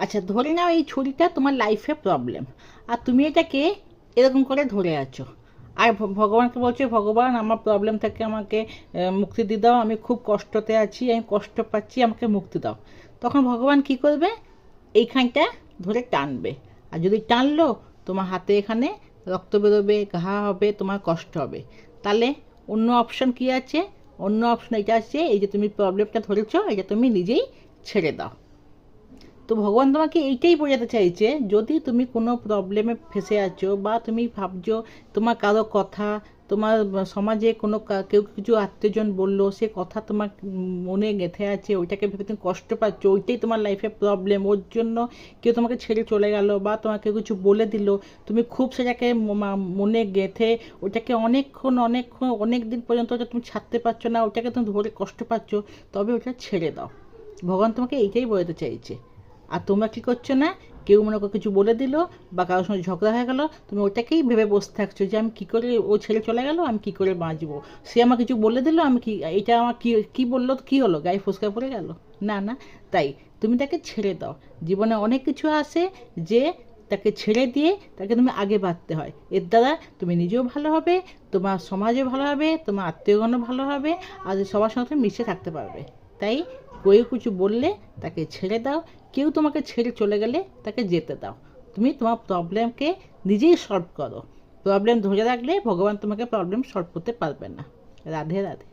আচ্ছা, ধরে নাও এই ছুরিটা তোমার লাইফে প্রবলেম, আর তুমি এটাকে এরকম করে ধরে আছো, আর ভগবানকে বলছো, ভগবান আমার প্রবলেম থেকে আমাকে মুক্তি দিয়ে দাও, আমি খুব কষ্টতে আছি, আমি কষ্ট পাচ্ছি, আমাকে মুক্তি দাও। তখন ভগবান কি করবে? এইখানটা ধরে টানবে, আর যদি টানলো, তোমার হাতে এখানে রক্ত বেরোবে, ঘা হবে, তোমার কষ্ট হবে। তাহলে অন্য অপশন কি আছে? অন্য অপশন এটা আছে, এই যে তুমি প্রবলেমটা ধরেছো, এটা তুমি নিজেই ছেড়ে দাও। তো ভগবান তোমাকে এইটাই বোঝাতে চাইছে, যদি তুমি কোনো প্রবলেমে ফেসে আছো, বা তুমি ভাবছো তোমার কারো কথা, তোমার সমাজে কোনো কেউ কিছু আত্মীয়জন বললো, সে কথা তোমার মনে গেঁথে আছে, ওইটাকে ভেবে তুমি কষ্ট পাচ্ছ, ওইটাই তোমার লাইফে প্রবলেম, ওর জন্য কেউ তোমাকে ছেড়ে চলে গেল, বা তোমাকে কিছু বলে দিল, তুমি খুব সেটাকে মনে গেঁথে ওটাকে অনেকক্ষণ অনেক দিন পর্যন্ত ওটা তুমি ছাড়তে পারছো না, ওটাকে তুমি ধরে কষ্ট পাচ্ছ, তবে ওটা ছেড়ে দাও। ভগবান তোমাকে এইটাই বোঝাতে চাইছে। আর তোমরা কী করছো না, কেউ মনে করো কিছু বলে দিল, বা কারোর সঙ্গে ঝগড়া হয়ে গেল, তুমি ওটাকেই ভেবে বসে থাকছো যে আমি কী করে, ও ছেড়ে চলে গেল, আমি কী করে বাঁচবো, সে আমার কিছু বলে দিল, আমি কি, এটা আমার কী কী বললো তো কী হলো, গায়ে ফোসকা পড়ে গেল? না না। তাই তুমি তাকে ছেড়ে দাও। জীবনে অনেক কিছু আসে যে তাকে ছেড়ে দিয়ে তাকে তুমি আগে বাড়তে হয়, এর দ্বারা তুমি নিজেও ভালো হবে, তোমার সমাজও ভালো হবে, তোমার আত্মীয়গণও ভালো হবে, আর সবার সঙ্গে তুমি মিশে থাকতে পারবে। তাই কেউ কিছু বললে তাকে ছেড়ে দাও, কেউ তোমাকে ছেড়ে চলে গেলে তাকে যেতে দাও। তুমি তোমার প্রবলেমকে নিজেই সলভ করো। প্রবলেম ধরে রাখলে ভগবান তোমাকে প্রবলেম সলভ করতে পারবে না। রাধে রাধে।